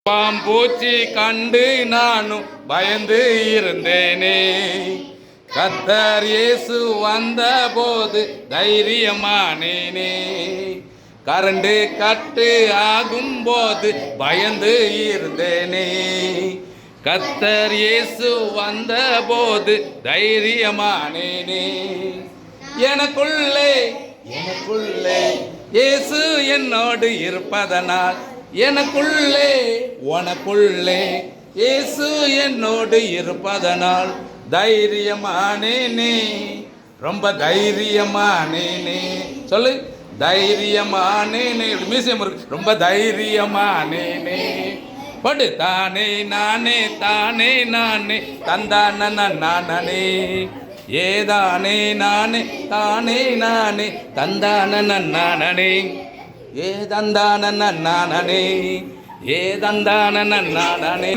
பாம்பூச்சி கண்டு நானும் பயந்து இருந்தேனே. கர்த்தர் இயேசு வந்த போது தைரியமானேனே. கரண்டு கட்டு ஆகும் போது பயந்து இருந்தேனே. கர்த்தர் இயேசு வந்த போது தைரியமானேனே. எனக்குள்ளே இயேசு என்னோடு இருப்பதனால், எனக்குள்ளே உனக்குள்ளே இயேசு என்னோடு இருப்பதனால் தைரியமானேனே. ரொம்ப தைரியமானேனே. சொல்லு, தைரியமானேனே. மியூசியம் இருக்கு. ரொம்ப தைரியமானேனே. படு தானே நானே தானே நானே தந்தானே நானே. ஏதானே நானே தானே நானே தந்தானே நானே. ஏதந்தானே நானே. ஏதந்தானே நானே.